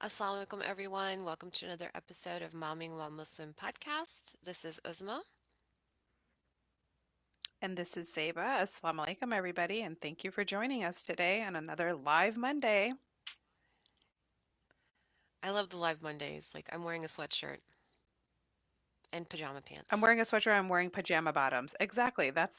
Assalamu alaikum, everyone. Welcome to another episode of Mommyingwhilemuslim podcast. This is Uzma. And this is Zeba. Assalamu alaikum, everybody, and thank you for joining us today on another live Monday. I love the live Mondays. Like I'm wearing a sweatshirt and pajama I'm pants. wearing a sweatshirt. I'm wearing pajama bottoms. Exactly. That's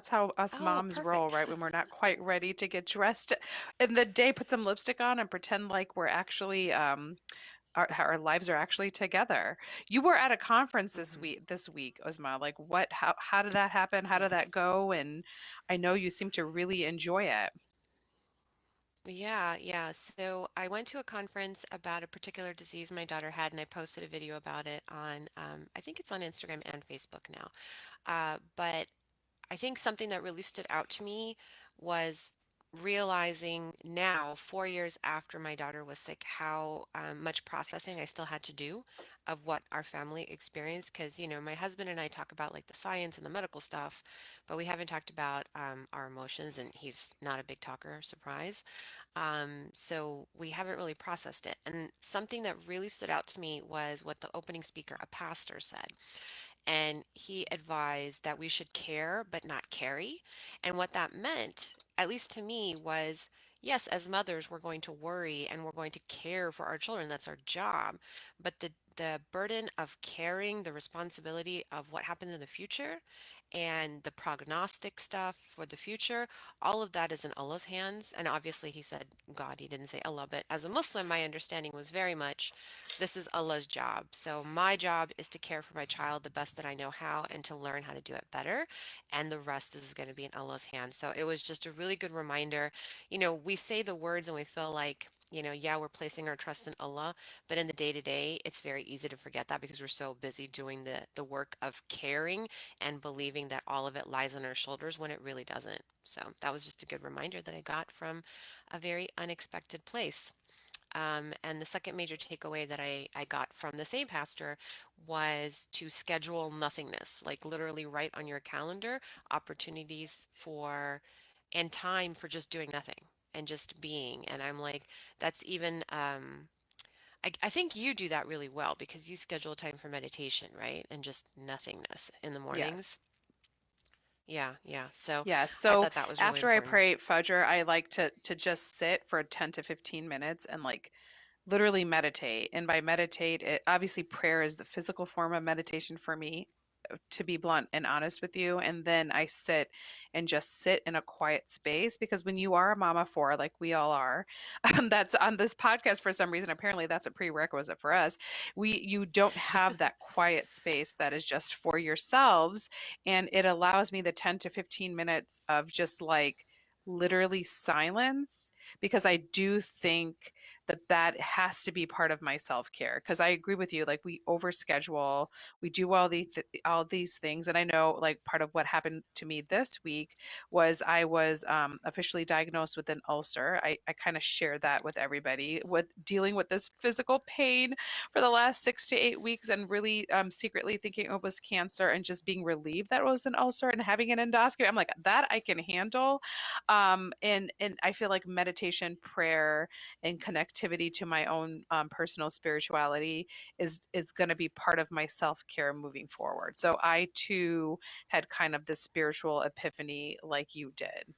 how us Oh, moms roll, perfect. right? When we're not quite ready to get dressed in the day, put some lipstick on and pretend like we're actually our lives are actually together. You were at a conference this hmm week, Osma. Like what? How did that happen? How did that Yes. go? And I know you seem to really enjoy it. Yeah. So I went to a conference about a particular disease my daughter had, and I posted a video about it on, I think it's on Instagram and Facebook now. But I think something that really stood out to me was realizing now, 4 years after my daughter was sick, how much processing I still had to do of what our family experienced. Because, my husband and I talk about like the science and the medical stuff, but we haven't talked about our emotions, and he's not a big talker, surprise. So we haven't really processed it. And something that really stood out to me was what the opening speaker, a pastor, said, and he advised that we should care but not carry. And what that meant, at least to me, was yes, as mothers, we're going to worry and we're going to care for our children. That's our job. But the burden of carrying the responsibility of what happens in the future and the prognostic stuff for the future, all of that is in Allah's hands. And obviously, he said God, he didn't say Allah. But as a Muslim, my understanding was very much this is Allah's job. So my job is to care for my child the best that I know how and to learn how to do it better. And the rest is going to be in Allah's hands. So it was just a really good reminder. We say the words and we feel like, yeah, we're placing our trust in Allah, but in the day to day, it's very easy to forget that because we're so busy doing the work of caring and believing that all of it lies on our shoulders when it really doesn't. So that was just a good reminder that I got from a very unexpected place. And the second major takeaway that I got from the same pastor was to schedule nothingness, like literally write on your calendar opportunities for and time for just doing nothing and just being. And I'm like, that's even, I think you do that really well because you schedule time for meditation, right? And just nothingness in the Yes. mornings. Yeah. So Yes. I So thought that was really after I important. pray Fajr, I like to just sit for 10 to 15 minutes and like literally meditate. And by meditate, obviously prayer is the physical form of meditation for me, to be blunt and honest with you. And then I sit and just sit in a quiet space because when you are a mama four, like we all are, that's on this podcast for some reason, apparently that's a prerequisite for us. You don't have that quiet space that is just for yourselves. And it allows me the 10 to 15 minutes of just like literally silence because I do think that has to be part of my self-care because I agree with you, like we overschedule, we do all these things. And I know like part of what happened to me this week was I was officially diagnosed with an ulcer. I kind of share that with everybody, with dealing with this physical pain for the last 6 to 8 weeks and really secretly thinking it was cancer and just being relieved that it was an ulcer and having an endoscopy. I'm like, that I can handle. And I feel like meditation, prayer, and connectivity to my own personal spirituality is going to be part of my self-care moving forward. So I too had kind of this spiritual epiphany like you did.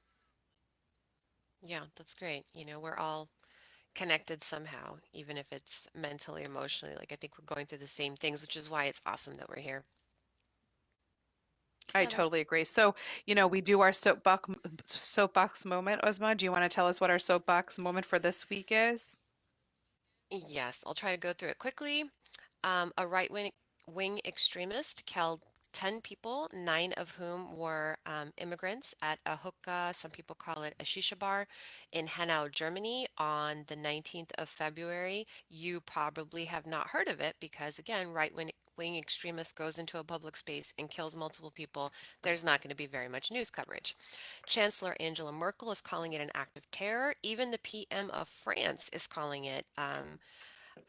Yeah, that's great. We're all connected somehow, even if it's mentally, emotionally. Like I think we're going through the same things, which is why it's awesome that we're here I together. totally agree. So, we do our soapbox moment. Osma, do you want to tell us what our soapbox moment for this week is? Yes, I'll try to go through it quickly. A right wing extremist killed 10 people, nine of whom were immigrants at a hookah, some people call it a shisha bar, in Hanau, Germany on the 19th of February. You probably have not heard of it because, again, right wing extremist goes into a public space and kills multiple people. There's not going to be very much news coverage. Chancellor Angela Merkel is calling it an act of terror. Even the PM of France is calling it.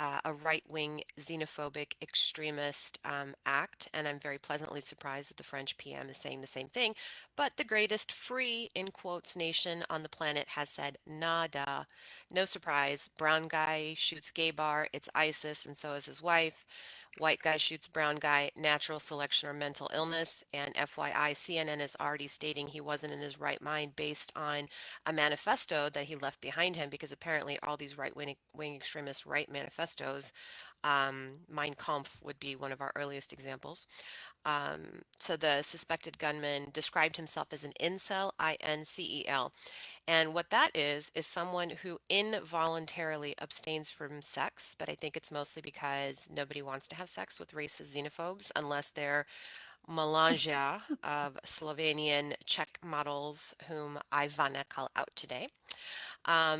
a right-wing xenophobic extremist act, and I'm very pleasantly surprised that the French PM is saying the same thing. But the greatest free, in quotes, nation on the planet has said nada. No surprise. Brown guy shoots gay bar, it's ISIS, and so is his wife. White guy shoots brown guy, natural selection or mental illness. And FYI, CNN is already stating he wasn't in his right mind based on a manifesto that he left behind him because apparently all these right wing extremists write manifestos. Mein Kampf would be one of our earliest examples. So the suspected gunman described himself as an incel, INCEL. And what that is someone who involuntarily abstains from sex, but I think it's mostly because nobody wants to have sex with racist xenophobes unless they're melangia of Slovenian Czech models whom I wanna call out today.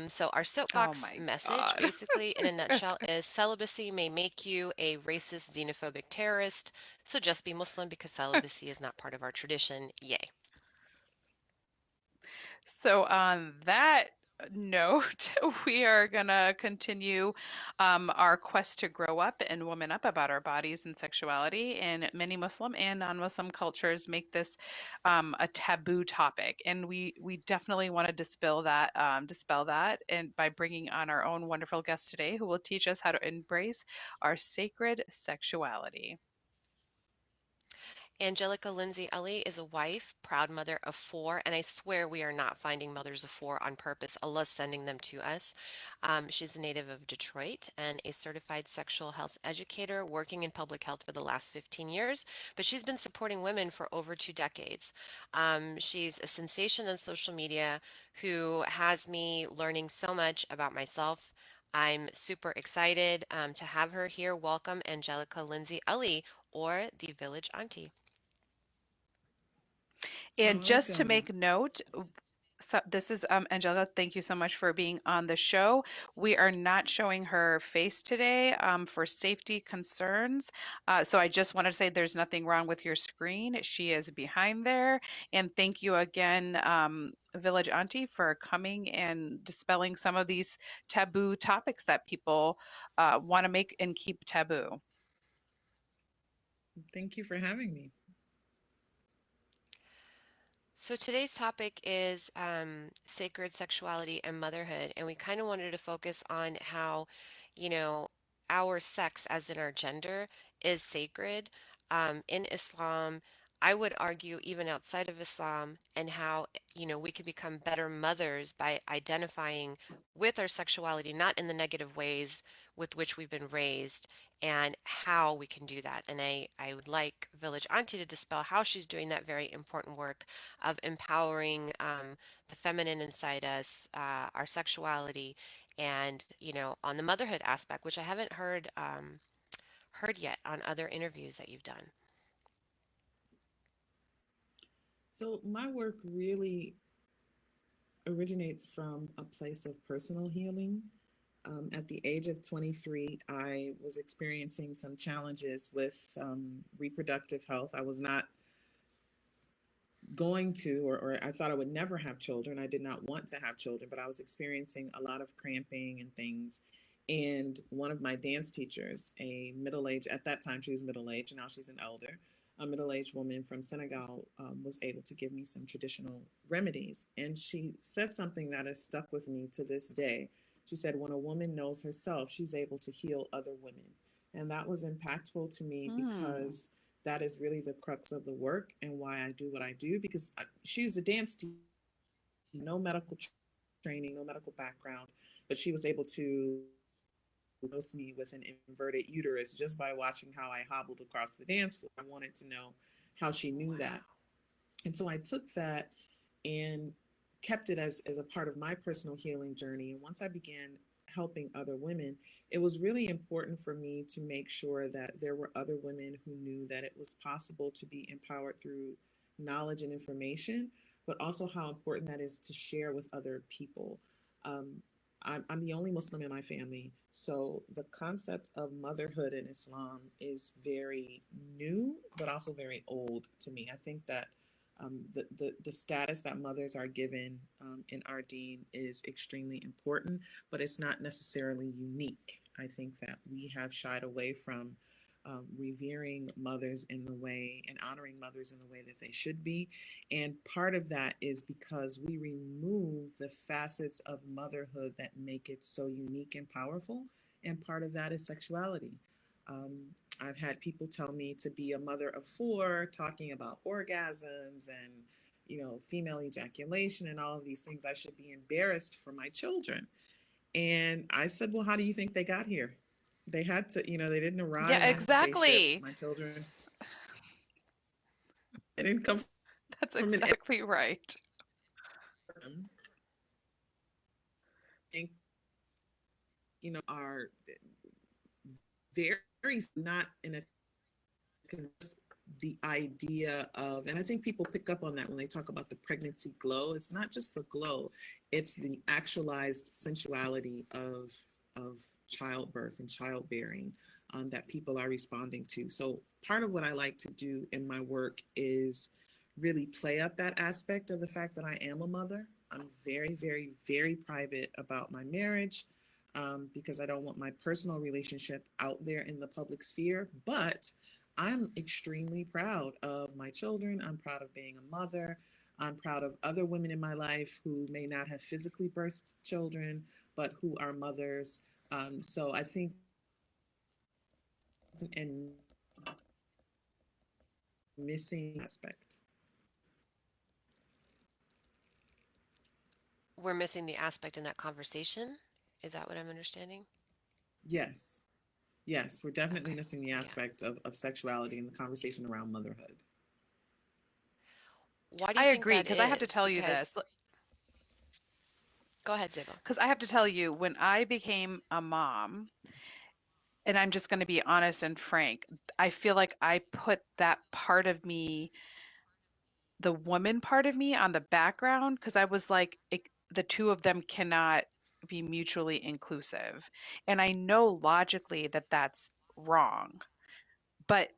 So our Oh soapbox my message, God. basically in a nutshell, is celibacy may make you a racist, xenophobic terrorist. So just be Muslim because celibacy is not part of our tradition. Yay. So, on that note, we are going to continue our quest to grow up and woman up about our bodies and sexuality. And many Muslim and non-Muslim cultures make this a taboo topic, and we definitely want to dispel that, and by bringing on our own wonderful guest today, who will teach us how to embrace our sacred sexuality. Angelica Lindsay Ellie is a wife, proud mother of four, and I swear we are not finding mothers of four on purpose. Allah's sending them to us. She's a native of Detroit and a certified sexual health educator working in public health for the last 15 years, but she's been supporting women for over 2 decades. She's a sensation on social media who has me learning so much about myself. I'm super excited to have her here. Welcome, Angelica Lindsay Ellie, or the Village Auntie. And Assalamu just to alaikum. make note, so this is Angela. Thank you so much for being on the show. We are not showing her face today for safety concerns. So I just wanted to say there's nothing wrong with your screen. She is behind there. And thank you again, Village Auntie, for coming and dispelling some of these taboo topics that people want to make and keep taboo. Thank you for having me. So today's topic is sacred sexuality and motherhood, and we kind of wanted to focus on how, you know, our sex, as in our gender, is sacred. In Islam, I would argue even outside of Islam, and how, we can become better mothers by identifying with our sexuality, not in the negative ways with which we've been raised, and how we can do that. And I would like Village Auntie to dispel how she's doing that very important work of empowering the feminine inside us, our sexuality, and on the motherhood aspect, which I haven't heard yet on other interviews that you've done. So, my work really originates from a place of personal healing. At the age of 23, I was experiencing some challenges with reproductive health. I was not going to, or I thought I would never have children. I did not want to have children, but I was experiencing a lot of cramping and things. And one of my dance teachers, a middle aged, at that time she was middle aged, and now she's an elder, a middle aged woman from Senegal, was able to give me some traditional remedies. And she said something that has stuck with me to this day. She said, when a woman knows herself, she's able to heal other women. And that was impactful to me Hmm. because that is really the crux of the work and why I do what I do. Because she's a dance teacher, no medical training, no medical background, but she was able to diagnose me with an inverted uterus just by watching how I hobbled across the dance floor. I wanted to know how she knew Wow. that. And so I took that and kept it as a part of my personal healing journey. And once I began helping other women, it was really important for me to make sure that there were other women who knew that it was possible to be empowered through knowledge and information, but also how important that is to share with other people. Um, I'm the only Muslim in my family, so the concept of motherhood in Islam is very new, but also very old to me. I think that the status that mothers are given in our deen is extremely important, but it's not necessarily unique. I think that we have shied away from revering mothers in the way and honoring mothers in the way that they should be. And part of that is because we remove the facets of motherhood that make it so unique and powerful. And part of that is sexuality. Um, I've had people tell me to be a mother of four, talking about orgasms and, female ejaculation and all of these things. I should be embarrassed for my children. And I said, well, how do you think they got here? They had to, they didn't Yeah, arrive on a spaceship. exactly. My children, they didn't come That's from an exactly right. airplane. I think, are very not in a the idea of, and I think people pick up on that when they talk about the pregnancy glow. It's not just the glow, it's the actualized sensuality of childbirth and childbearing that people are responding to. So part of what I like to do in my work is really play up that aspect of the fact that I am a mother. I'm very, very, very private about my marriage because I don't want my personal relationship out there in the public sphere. But I'm extremely proud of my children. I'm proud of being a mother. I'm proud of other women in my life who may not have physically birthed children, but who are mothers. So I think, and missing aspect. We're missing the aspect in that conversation. Is that what I'm understanding? Yes, yes, we're definitely Okay. missing the Yeah. aspect of sexuality in the conversation around motherhood. Why do I you think agree that because I have to is? tell you this. Because go ahead, Zabo. Because I have to tell you, when I became a mom, and I'm just going to be honest and frank, I feel like I put that part of me, the woman part of me, on the background because I was like, the two of them cannot be mutually inclusive. And I know logically that that's wrong, but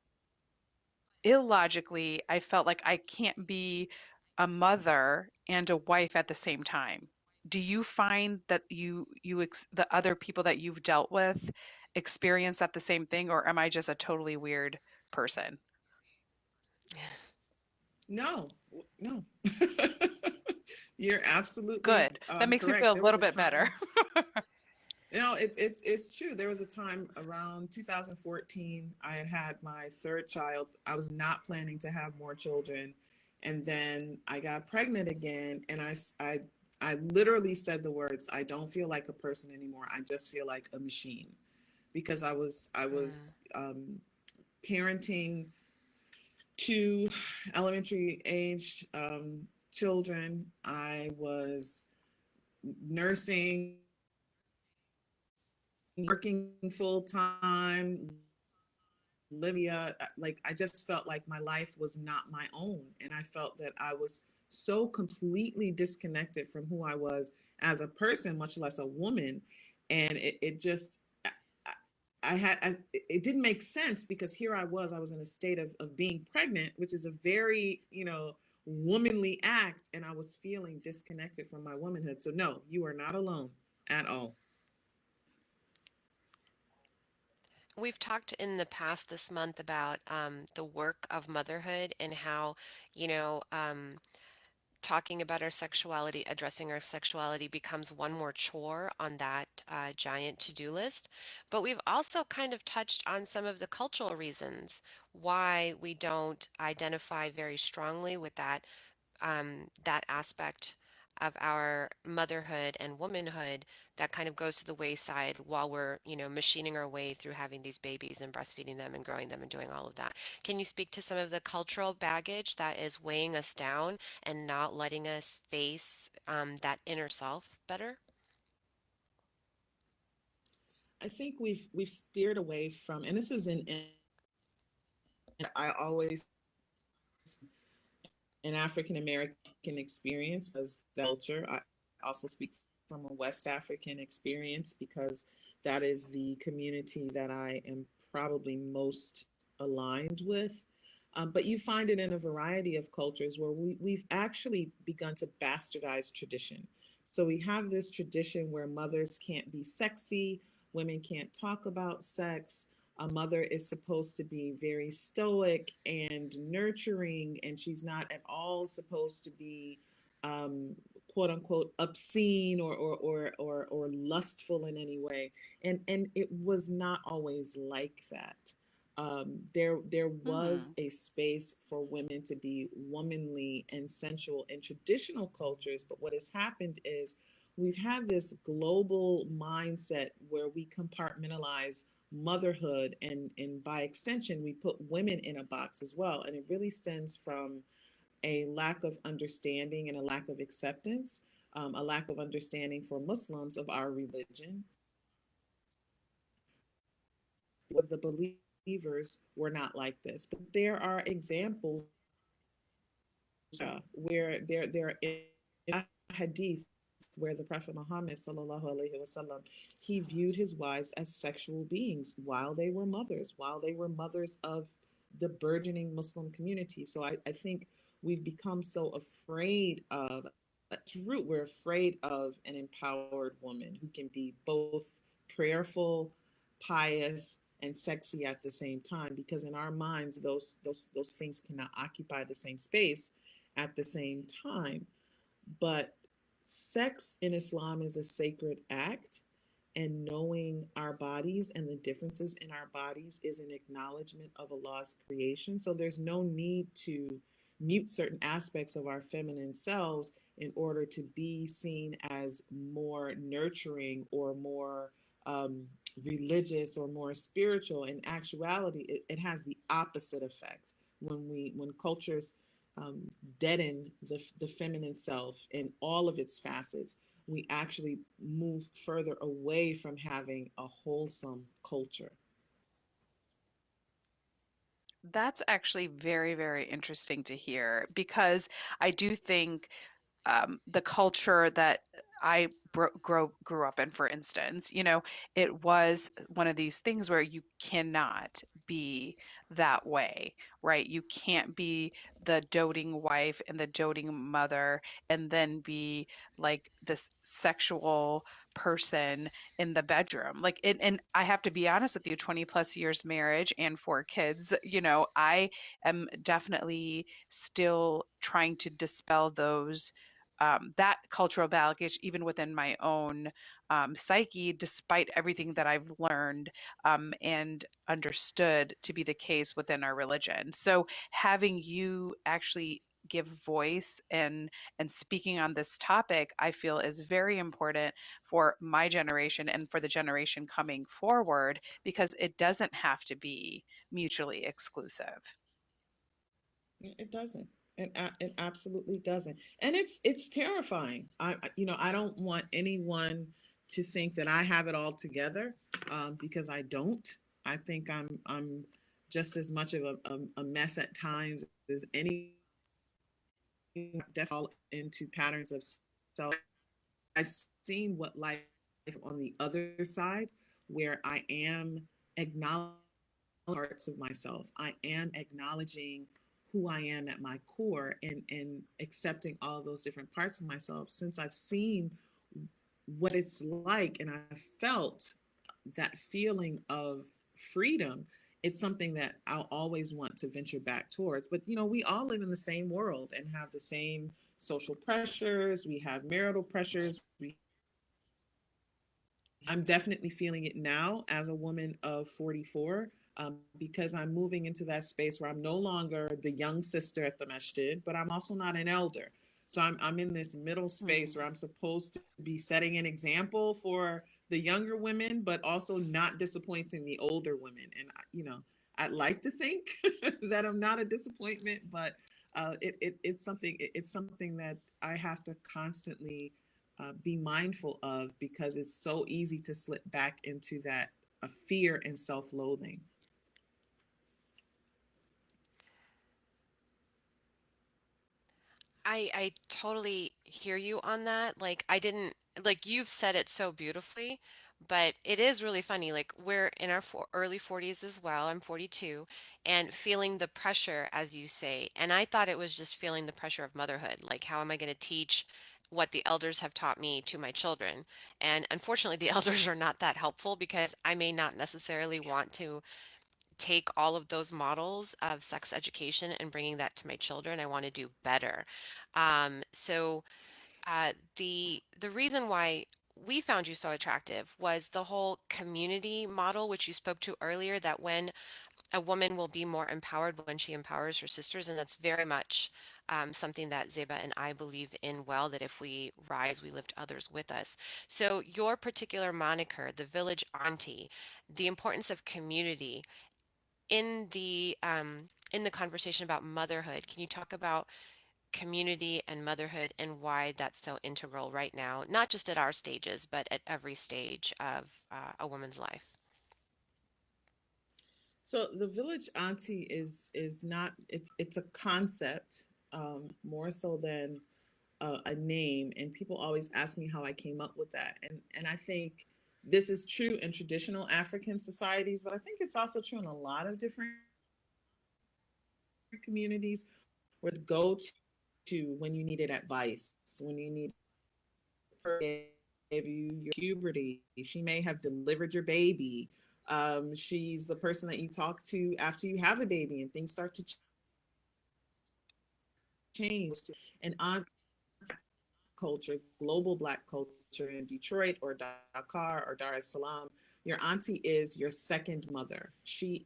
illogically, I felt like I can't be a mother and a wife at the same time. Do you find that the other people that you've dealt with experience that the same thing, or am I just a totally weird person? No, no. You're absolutely Good. That makes me correct. feel a There was little a bit better. time, it's true. There was a time around 2014. I had my third child. I was not planning to have more children, and then I got pregnant again. And I literally said the words, "I don't feel like a person anymore. I just feel like a machine," because I Mm. was parenting two elementary age children. I was nursing, working full time, Libya. Like, I just felt like my life was not my own. And I felt that I was so completely disconnected from who I was as a person, much less a woman. And it just, it didn't make sense because here I was in a state of being pregnant, which is a very, womanly act. And I was feeling disconnected from my womanhood. So, no, you are not alone at all. We've talked in the past this month about the work of motherhood and how, you know, talking about our sexuality, addressing our sexuality becomes one more chore on that giant to-do list. But we've also kind of touched on some of the cultural reasons why we don't identify very strongly with that aspect of our motherhood and womanhood that kind of goes to the wayside while we're, machining our way through having these babies and breastfeeding them and growing them and doing all of that. Can you speak to some of the cultural baggage that is weighing us down and not letting us face that inner self better? I think we've steered away from, and this is I always an African American experience as the culture. I also speak from a West African experience because that is the community that I am probably most aligned with. But you find it in a variety of cultures where we've actually begun to bastardize tradition. So we have this tradition where mothers can't be sexy, women can't talk about sex. A mother is supposed to be very stoic and nurturing, and she's not at all supposed to be um, quote unquote obscene or lustful in any way. And it was not always like that. There was Hmm. a space for women to be womanly and sensual in traditional cultures, but what has happened is we've had this global mindset where we compartmentalize motherhood, and by extension we put women in a box as well, and it really stems from a lack of understanding and a lack of acceptance, a lack of understanding for Muslims of our religion, was the believers were not like this. But there are examples where there are hadith where the Prophet Muhammad sallallahu alaihi wasallam, he viewed his wives as sexual beings while they were mothers of the burgeoning Muslim community. So I think we've become so afraid of, at root we're afraid of an empowered woman who can be both prayerful, pious, and sexy at the same time, because in our minds those things cannot occupy the same space at the same time. But sex in Islam is a sacred act, and knowing our bodies and the differences in our bodies is an acknowledgement of Allah's creation. So there's no need to mute certain aspects of our feminine selves in order to be seen as more nurturing or more um, religious or more spiritual. In actuality, it has the opposite effect when cultures um, deaden the feminine self in all of its facets. We actually move further away from having a wholesome culture. That's actually very, very interesting to hear because I do think the culture that I grew up in, for instance, it was one of these things where you cannot be that way, right? You can't be the doting wife and the doting mother and then be like this sexual person in the bedroom. Like, and I have to be honest with you, 20 plus years marriage and four kids, I am definitely still trying to dispel those that cultural baggage even within my own psyche, despite everything that I've learned and understood to be the case within our religion. So having you actually give voice and speaking on this topic, I feel is very important for my generation and for the generation coming forward because it doesn't have to be mutually exclusive. It doesn't. It absolutely doesn't, and it's terrifying. I don't want anyone to think that I have it all together, because I don't. I think I'm just as much of a mess at times as anyone. Definitely fall into patterns of self. I've seen what life on the other side, where I am acknowledging parts of myself. I am acknowledging who I am at my core, and accepting all of those different parts of myself. Since I've seen what it's like and I've felt that feeling of freedom, it's something that I'll always want to venture back towards. But we all live in the same world and have the same social pressures. We have marital pressures. I'm definitely feeling it now as a woman of 44, because I'm moving into that space where I'm no longer the young sister at the masjid, but I'm also not an elder. So I'm in this middle space where Hmm. I'm supposed to be setting an example for the younger women, but also not disappointing the older women. And, I'd like to think that I'm not a disappointment, but it's something that I have to constantly be mindful of, because it's so easy to slip back into that fear and self-loathing. I totally hear you on that. Like I didn't like you've said it so beautifully, but it is really funny. Like we're in our early 40s as well. I'm 42 and feeling the pressure as you say. And I thought it was just feeling the pressure of motherhood. Like how am I going to teach what the elders have taught me to my children. And unfortunately, the elders are not that helpful because I may not necessarily want to take all of those models of sex education and bringing that to my children. I want to do better. So the reason why we found you so attractive was the whole community model, which you spoke to earlier, that when a woman will be more empowered when she empowers her sisters, and that's very much something that Zeba and I believe in well, that if we rise, we lift others with us. So your particular moniker, the Village Auntie, the importance of community in the conversation about motherhood, can you talk about community and motherhood and why that's so integral right now, not just at our stages, but at every stage of a woman's life? So the village auntie is not, it's a concept, more so than a name. And people always ask me how I came up with that. And I think this is true in traditional African societies, but I think it's also true in a lot of different communities where to go to when you needed advice, when you need gave you your puberty. She may have delivered your baby. She's the person that you talk to after you have a baby and things start to change. And aunt culture, global Black culture in Detroit or Dakar or Dar es Salaam, your auntie is your second mother. She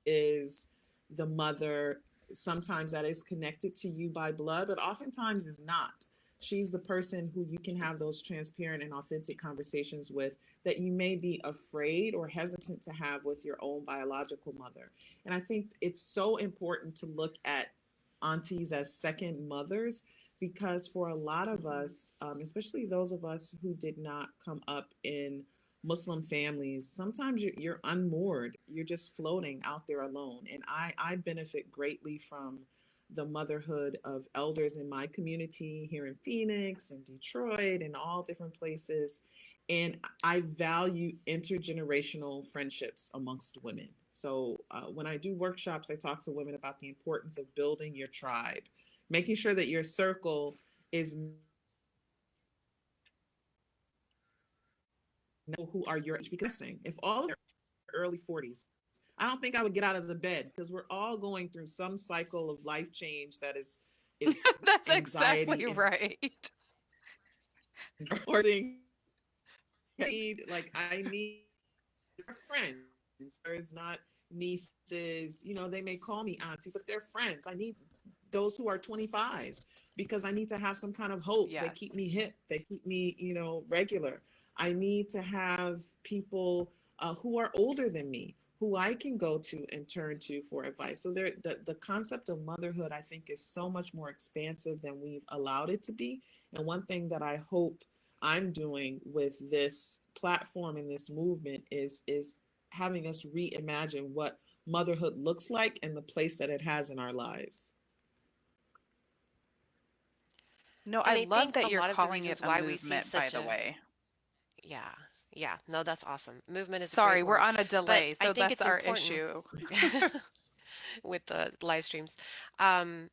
is the mother, sometimes that is connected to you by blood, but oftentimes is not. She's the person who you can have those transparent and authentic conversations with that you may be afraid or hesitant to have with your own biological mother. And I think it's so important to look at aunties as second mothers because for a lot of us, especially those of us who did not come up in Muslim families, sometimes you're unmoored. You're just floating out there alone. And I benefit greatly from the motherhood of elders in my community here in Phoenix and Detroit and all different places. And I value intergenerational friendships amongst women. So when I do workshops, I talk to women about the importance of building your tribe, making sure that your circle is who are your age. Because if all of early 40s, I don't think I would get out of the bed because we're all going through some cycle of life change that is That's anxiety exactly and right. or things need like I need friends. There's not nieces, they may call me auntie, but they're friends. I need those who are 25 because I need to have some kind of hope. They Yes. keep me hip, they keep me, regular. I need to have people who are older than me who I can go to and turn to for advice. So the concept of motherhood, I think, is so much more expansive than we've allowed it to be. And one thing that I hope I'm doing with this platform and this movement is having us reimagine what motherhood looks like and the place that it has in our lives. No, And I I love think that a you're lot of the calling it reasons a why we see movement, by such the a, way. yeah, yeah, no, that's awesome. Movement is a Sorry, great we're word, on a but delay, I so think that's it's our important issue. with the live streams. Um,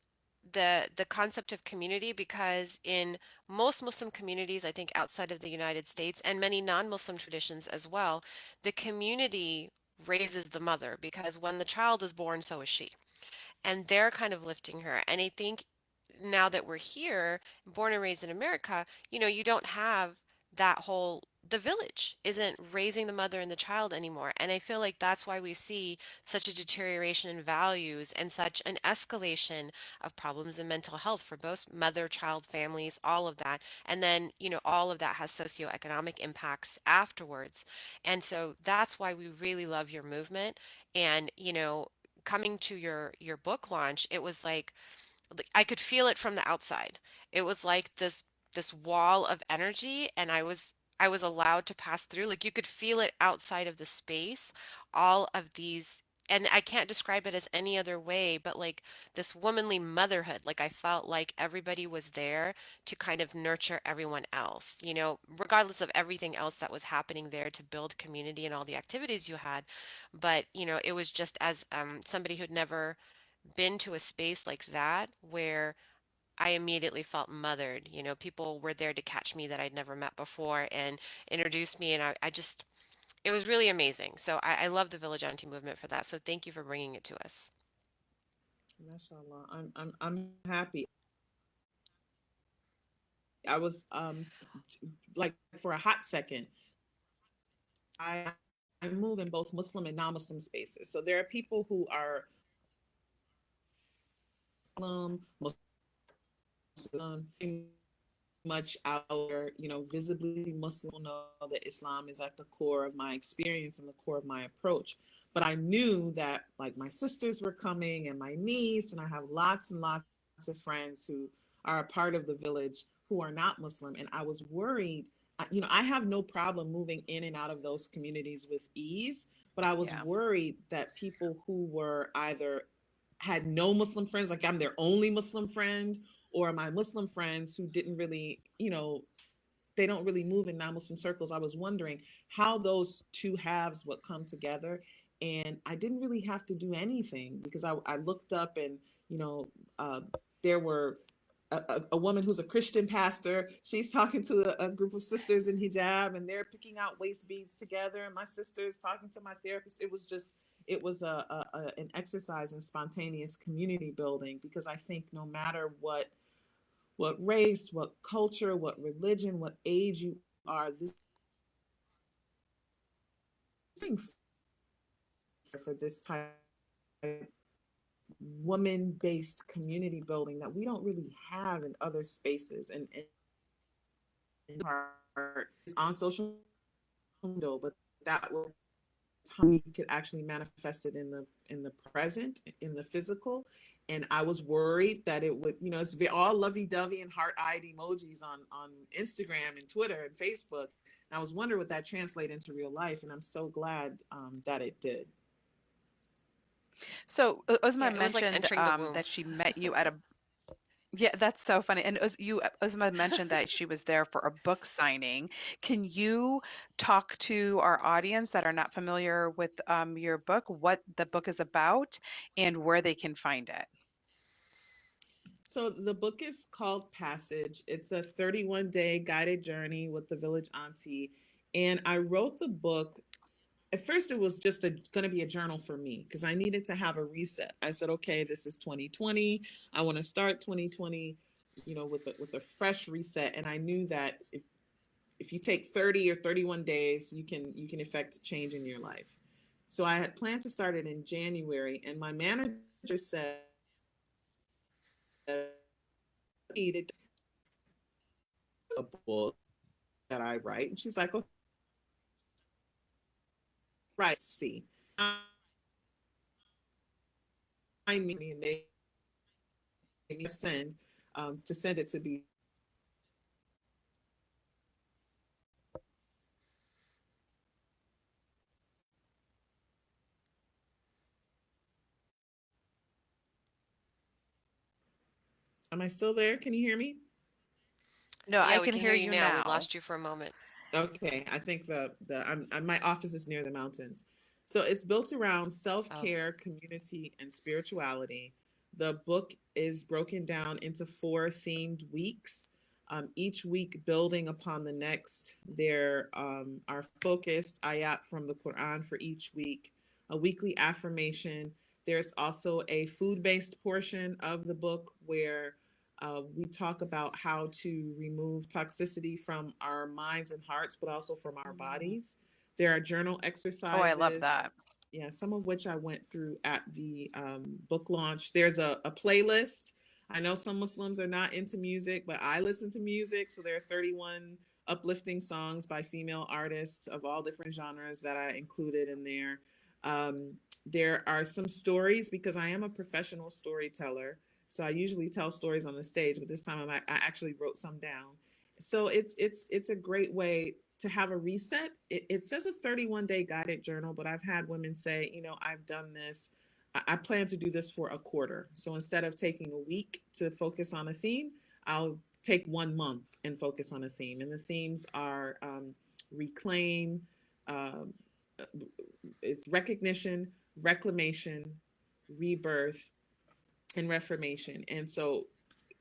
the concept of community, because in most Muslim communities, I think outside of the United States and many non-Muslim traditions as well, the community raises the mother because when the child is born, so is she, and they're kind of lifting her. And I think now that we're here, born and raised in America, you don't have that whole, the village isn't raising the mother and the child anymore. And I feel like that's why we see such a deterioration in values and such an escalation of problems in mental health for both mother, child, families, all of that. And then, all of that has socioeconomic impacts afterwards. And so that's why we really love your movement. And, coming to your book launch, it was like I could feel it from the outside. It was like this wall of energy, and I was allowed to pass through. Like you could feel it outside of the space, all of these, and I can't describe it as any other way, but like this womanly motherhood. Like I felt like everybody was there to kind of nurture everyone else, regardless of everything else that was happening there to build community and all the activities you had. But, it was just as somebody who'd never been to a space like that where I immediately felt mothered. You know, people were there to catch me that I'd never met before and introduce me. And I just, it was really amazing. So I love the Village Auntie movement for that. So thank you for bringing it to us. Mashallah. I'm happy. I was like for a hot second, I I move in both Muslim and non-Muslim spaces. So there are people who are Muslim, much our, visibly Muslim know that Islam is at the core of my experience and the core of my approach. But I knew that like my sisters were coming and my niece, and I have lots and lots of friends who are a part of the village who are not Muslim. And I was worried, I have no problem moving in and out of those communities with ease, but I was Yeah. worried that people who were either had no Muslim friends, like I'm their only Muslim friend, or my Muslim friends who didn't really, they don't really move in non-Muslim circles. I was wondering how those two halves would come together. And I didn't really have to do anything because I looked up and, you know, uh, there were a woman who's a Christian pastor. She's talking to a group of sisters in hijab and they're picking out waist beads together. And my sister is talking to my therapist. It was an exercise in spontaneous community building because I think no matter what race, what culture, what religion, what age you are, this for this type of woman-based community building that we don't really have in other spaces and on social media, but that will we could actually manifest it in the present, in the physical. And I was worried that it would, it's all lovey-dovey and heart-eyed emojis on Instagram and Twitter and Facebook. And I was wondering would that translate into real life, and I'm so glad that it did. So Yeah, Uzma it was like mentioned entering the womb. that she met you at a yeah, that's so funny. And Uzma mentioned that she was there for a book signing. Can you talk to our audience that are not familiar with your book, what the book is about, and where they can find it? So the book is called Passage. It's a 31-day guided journey with the Village Auntie. And I wrote the book. At first it was just going to be a journal for me because I needed to have a reset. I said, okay, this is 2020. I want to start 2020, with a fresh reset. And I knew that if you take 30 or 31 days, you can effect change in your life. So I had planned to start it in January, and my manager said needed a book that I write, and she's like, "Okay, right, see." I me and they send it to be. Am I still there? Can you hear me? No, Yeah, I we can can hear hear you you now. We now. lost you for a moment. Okay, I think my office is near the mountains, so it's built around self Oh, care, community, and spirituality. The book is broken down into four themed weeks. Each week building upon the next. There are focused ayat from the Quran for each week, a weekly affirmation. There's also a food based portion of the book where we talk about how to remove toxicity from our minds and hearts, but also from our Mm. bodies. There are journal Oh, I love exercises, that. yeah, some of which I went through at the book launch. There's a playlist. I know some Muslims are not into music, but I listen to music. So there are 31 uplifting songs by female artists of all different genres that I included in there. There are some stories because I am a professional storyteller. So I usually tell stories on the stage, but this time I actually wrote some down. So it's a great way to have a reset. It says a 31-day guided journal, but I've had women say, I've done this. I plan to do this for a quarter. So instead of taking a week to focus on a theme, I'll take 1 month and focus on a theme. And the themes are reclaim, um, it's recognition, reclamation, rebirth, and reformation. And so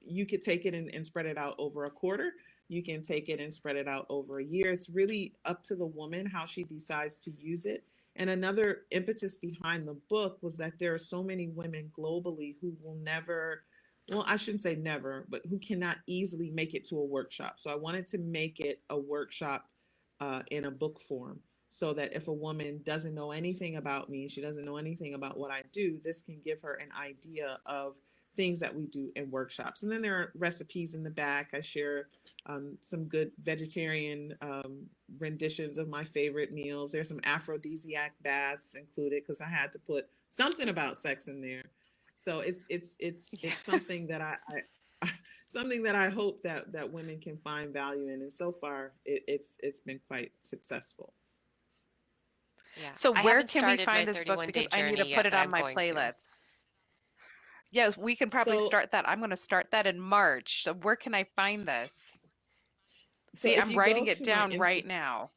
you could take it and spread it out over a quarter. You can take it and spread it out over a year. It's really up to the woman how she decides to use it. And another impetus behind the book was that there are so many women globally who will never, well, I shouldn't say never, but who cannot easily make it to a workshop. So I wanted to make it a workshop in a book form, so that if a woman doesn't know anything about me, she doesn't know anything about what I do, this can give her an idea of things that we do in workshops. And then there are recipes in the back. I share some good vegetarian renditions of my favorite meals. There's some aphrodisiac baths included because I had to put something about sex in there. So it's something that I something that I hope that women can find value in. And so far, it's been quite successful. Yeah. So I where haven't can we started my find this book? 31 Because day I need to journey put yet, it but on I'm my going to. playlist. Yes, we can probably So start that. I'm going to start that in March. So where can I find this? so See, if I'm you go writing it to my down right now.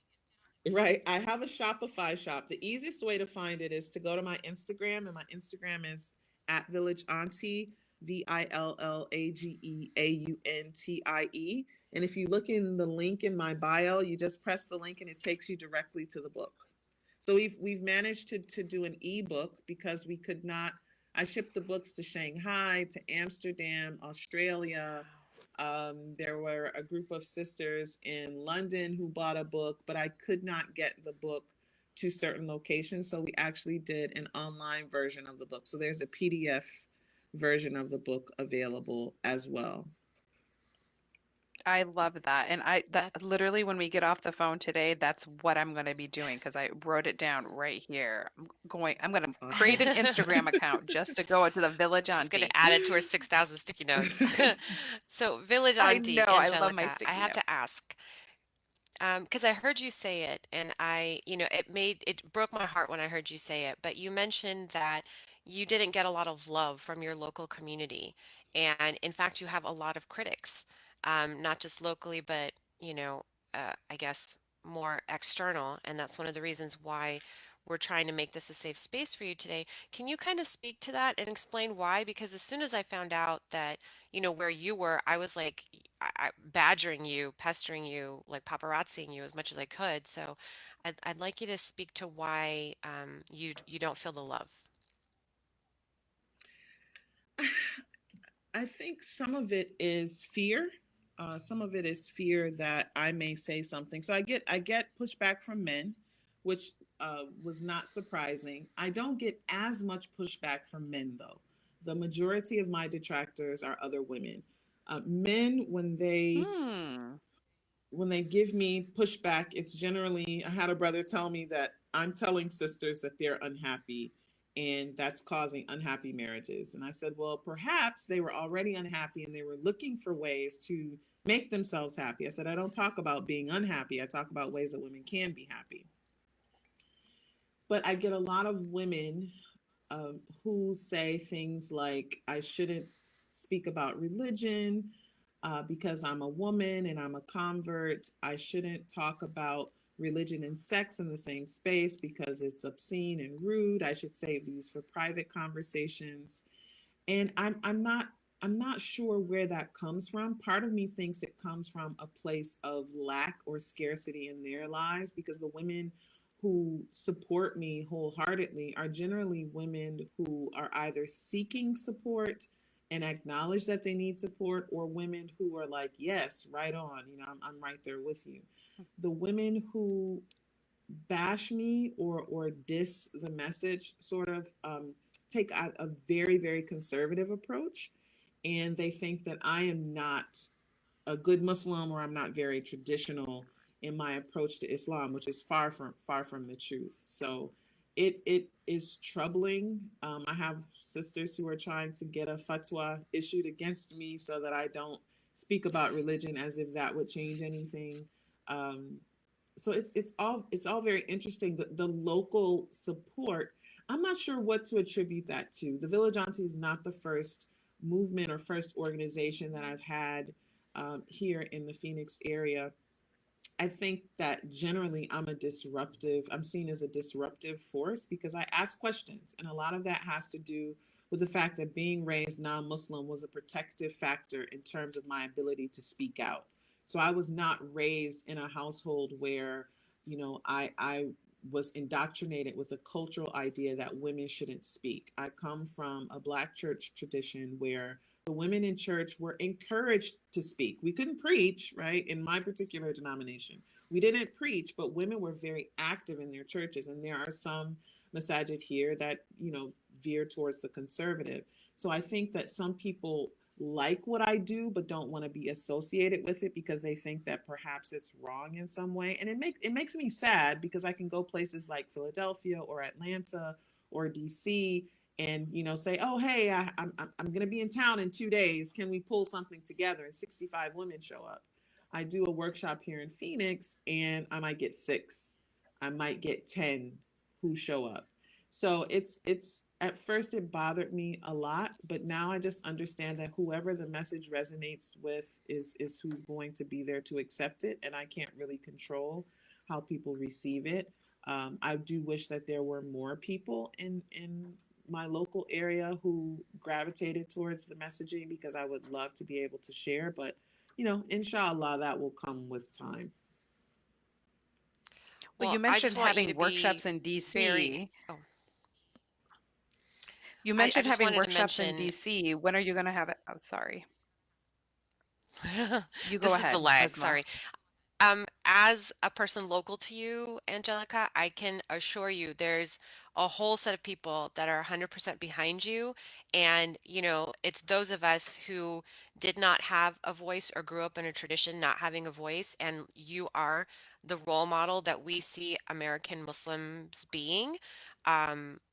right, I have a Shopify shop. The easiest way to find it is to go to my Instagram, and my Instagram is at Village Auntie, VILLAGEAUNTIE. And if you look in the link in my bio, you just press the link and it takes you directly to the book. So we've managed to do an ebook because we could not. I shipped the books to Shanghai, to Amsterdam, Australia. There were a group of sisters in London who bought a book, but I could not get the book to certain locations. So we actually did an online version of the book. So there's a PDF version of the book available as well. I love that. And I that That's literally when we get off the phone today, that's what I'm going to be doing because I wrote it down right here. I'm going to create Awesome. an Instagram account just to go to the Village She's going Auntie. to add it to her 6,000 sticky notes. So, Village I know, Auntie, I love my Angelica, I sticky have note. to ask, because I heard you say it, and it broke my heart when I heard you say it. But you mentioned that you didn't get a lot of love from your local community, and in fact, you have a lot of critics, not just locally, but I guess more external, and that's one of the reasons why we're trying to make this a safe space for you today. Can you kind of speak to that and explain why? Because as soon as I found out that where you were, I was like badgering you, pestering you, like paparazziing you as much as I could. So I'd like you to speak to why you don't feel the love. I think some of it is fear. Some of it is fear that I may say something. So I get pushback from men, which was not surprising. I don't get as much pushback from men though. The majority of my detractors are other women. Men, Hmm. when they give me pushback, it's generally, I had a brother tell me that I'm telling sisters that they're unhappy and that's causing unhappy marriages. And I said, well, perhaps they were already unhappy and they were looking for ways to make themselves happy. I said, I don't talk about being unhappy, I talk about ways that women can be happy. But I get a lot of women who say things like, I shouldn't speak about religion because I'm a woman and I'm a convert. I shouldn't talk about religion and sex in the same space because it's obscene and rude. I should save these for private conversations. And I'm not sure where that comes from. Part of me thinks it comes from a place of lack or scarcity in their lives because the women who support me wholeheartedly are generally women who are either seeking support and acknowledge that they need support, or women who are like, yes, right on, I'm right there with you. The women who bash me or diss the message sort of take a very, very conservative approach, and they think that I am not a good Muslim or I'm not very traditional in my approach to Islam, which is far from the truth. So it is troubling. I have sisters who are trying to get a fatwa issued against me so that I don't speak about religion as if that would change anything. Um, so it's all very interesting. The local support, I'm not sure what to attribute that to. The Village Auntie is not the first movement or first organization that I've had here in the Phoenix area. I think that generally I'm seen as a disruptive force because I ask questions. And a lot of that has to do with the fact that being raised non-Muslim was a protective factor in terms of my ability to speak out. So I was not raised in a household where, I was indoctrinated with a cultural idea that women shouldn't speak. I come from a Black church tradition where the women in church were encouraged to speak. We couldn't preach, right? In my particular denomination, we didn't preach, but women were very active in their churches. And there are some masajid here that, veer towards the conservative. So I think that some people like what I do but don't want to be associated with it because they think that perhaps it's wrong in some way. And it makes me sad because I can go places like Philadelphia or Atlanta or DC and say, oh hey, I'm going to be in town in 2 days, can we pull something together, and 65 women show up. I do a workshop here in Phoenix and I might get 6, I might get 10 who show up. So it's at first it bothered me a lot, but now I just understand that whoever the message resonates with is who's going to be there to accept it, and I can't really control how people receive it. I do wish that there were more people in my local area who gravitated towards the messaging because I would love to be able to share, but inshallah, that will come with time. Well, Well, you I just mentioned want you to having be workshops in very, DC. oh, You I mentioned just having wanted to workshops in mention DC. When are you going to have it? Oh, sorry. You go this is the ahead, lag, Uzma. sorry. As a person local to you, Angelica, I can assure you there's a whole set of people that are 100% behind you. And, it's those of us who did not have a voice or grew up in a tradition not having a voice. And you are the role model that we see American Muslims being.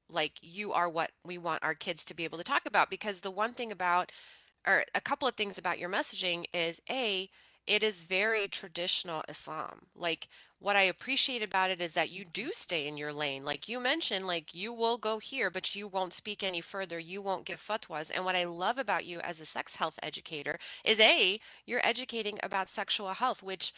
Like you are what we want our kids to be able to talk about. Because the one thing about or a couple of things about your messaging is A, it is very traditional Islam. Like what I appreciate about it is that you do stay in your lane. Like you mentioned, like you will go here, but you won't speak any further. You won't give fatwas. And what I love about you as a sex health educator is A, you're educating about sexual health, which,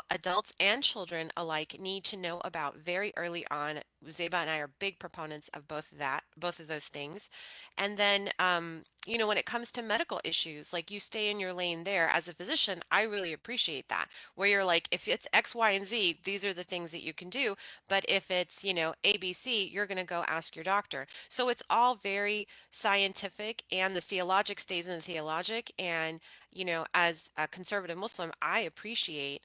adults and children alike need to know about very early on. Zeba and I are big proponents of both of those things. And then, when it comes to medical issues, like you stay in your lane there as a physician, I really appreciate that. Where you're like, if it's X, Y, and Z, these are the things that you can do. But if it's, ABC, you're going to go ask your doctor. So it's all very scientific, and the theologic stays in the theologic. And, as a conservative Muslim, I appreciate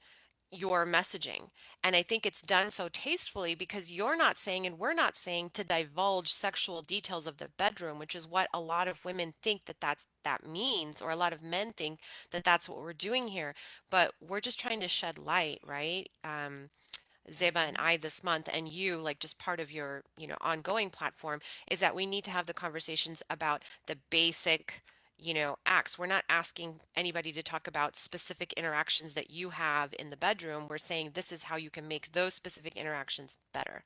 your messaging. And I think it's done so tastefully because you're not saying, and we're not saying to divulge sexual details of the bedroom, which is what a lot of women think that means, or a lot of men think that that's what we're doing here. But we're just trying to shed light, right? Zeba and Mhm. I this month, and you, like just part of your, ongoing platform, is that we need to have the conversations about the basic, acts. We're not asking anybody to talk about specific interactions that you have in the bedroom. We're saying this is how you can make those specific interactions better.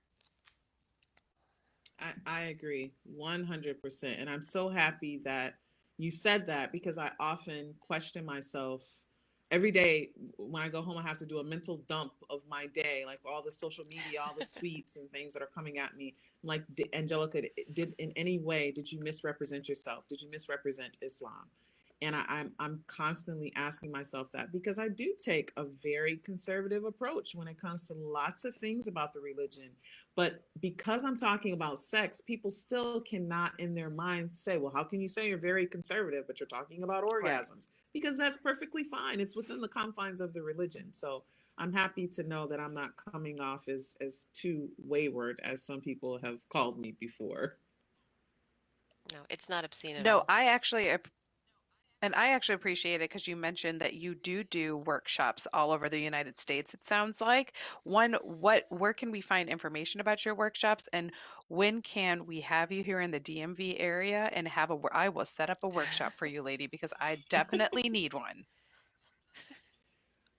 I agree 100%. And I'm so happy that you said that because I often question myself every day. When I go home, I have to do a mental dump of my day, like all the social media, all the tweets and things that are coming at me. I'm like, Angelica, did in any way, did you misrepresent yourself? Did you misrepresent Islam? And I'm constantly asking myself that because I do take a very conservative approach when it comes to lots of things about the religion. But because I'm talking about sex, people still cannot in their mind say, well, how can you say you're very conservative, but you're talking about Right. orgasms? Because that's perfectly fine. It's within the confines of the religion. So I'm happy to know that I'm not coming off as too wayward as some people have called me before. No, it's not obscene at No, all. I actually appreciate it because you mentioned that you do workshops all over the United States, it sounds like. Where can we find information about your workshops, and when can we have you here in the DMV area and I will set up a workshop for you, lady, because I definitely need one.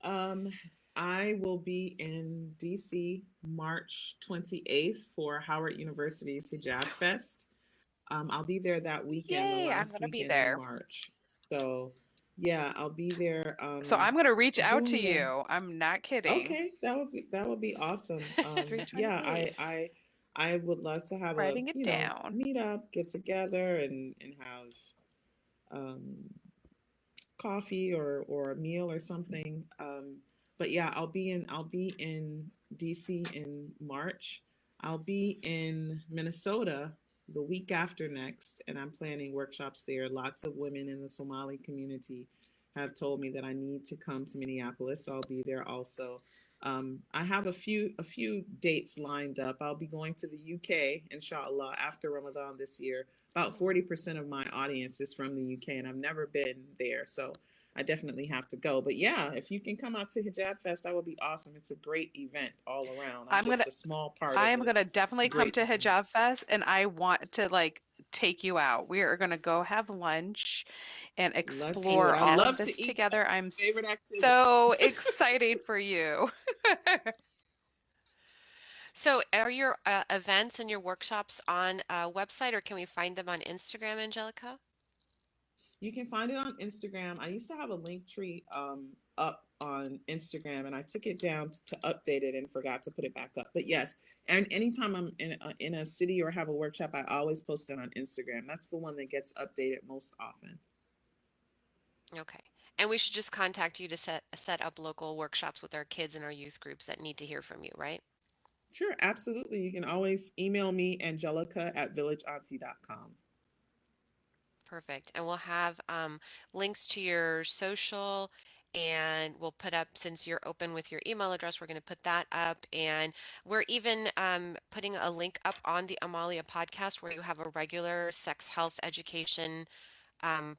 Um, I will be in DC March 28th for Howard University's Hijab Fest. I'll be there that weekend, the Yay, I'm last gonna be weekend in there. March. So, yeah, I'll be there So I'm gonna reach out to doing the. you. I'm not kidding. Okay, that would be awesome. Yeah, 328. I would love to have a, Writing it down. meet up, get together, and have um, coffee or a meal or something. But yeah, I'll be in DC in March. I'll be in Minnesota the week after next, and I'm planning workshops there. Lots of women in the Somali community have told me that I need to come to Minneapolis, so I'll be there also. I have a few dates lined up. I'll be going to the UK, inshallah, after Ramadan this year. About 40% of my audience is from the UK, and I've never been there, so I definitely have to go. But yeah, if you can come out to Hijab Fest, that would be awesome. It's a great event all around. I'm I'm just gonna a small part I of am gonna a definitely come great to event. Hijab Fest, and I want to like take you out. We are gonna go have lunch and Let's do it. explore I all of love to this eat. together. That's I'm my favorite activity. so excited for you. So are your events and your workshops on a website or can we find them on Instagram, Angelica? You can find it on Instagram. I used to have a link tree up on Instagram, and I took it down to update it and forgot to put it back up. But yes, and anytime I'm in a city or have a workshop, I always post it on Instagram. That's the one that gets updated most often. Okay. And we should just contact you to set up local workshops with our kids and our youth groups that need to hear from you, right? Sure, absolutely. You can always email me, angelica at villageauntie.com. Perfect. And we'll have links to your social and we'll put up, since you're open with your email address, we're going to put that up. And we're even putting a link up on the Amalia podcast where you have a regular sex health education, um,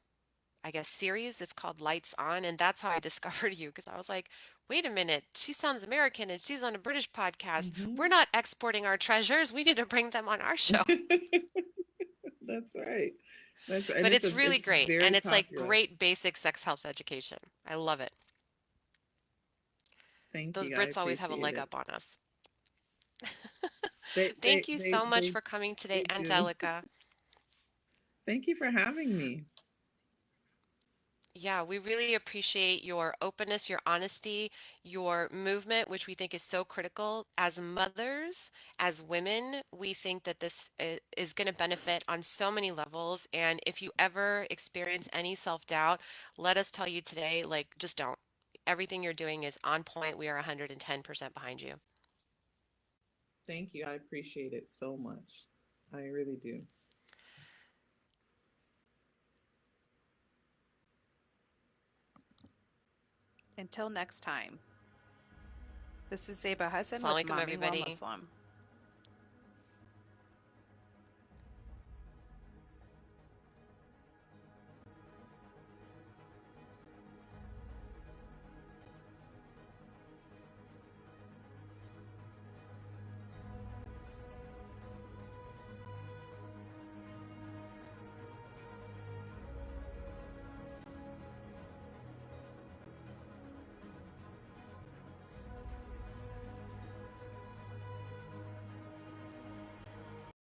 I guess, series. It's called Lights On. And that's how I discovered you because I was like, wait a minute, she sounds American and she's on a British podcast. We're Hmm. not exporting our treasures. We need to bring them on our show. That's right. That's right. And But it's it's really it's great, very and it's like popular. great basic sex health education. I love it. Thank Those you. I Brits always have a appreciate leg it. up on us. They they Thank you they so much they for coming today, they do. Angelica. Thank you for having me. Yeah, we really appreciate your openness, your honesty, your movement, which we think is so critical. As mothers, as women, we think that this is going to benefit on so many levels. And if you ever experience any self-doubt, let us tell you today, like, just don't. Everything you're doing is on point. We are 110% behind you. Thank you. I appreciate it so much. I really do. Until next time, this is Zeba Hassan Assalamu with alaikum, Mommyingwhile everybody. Muslim.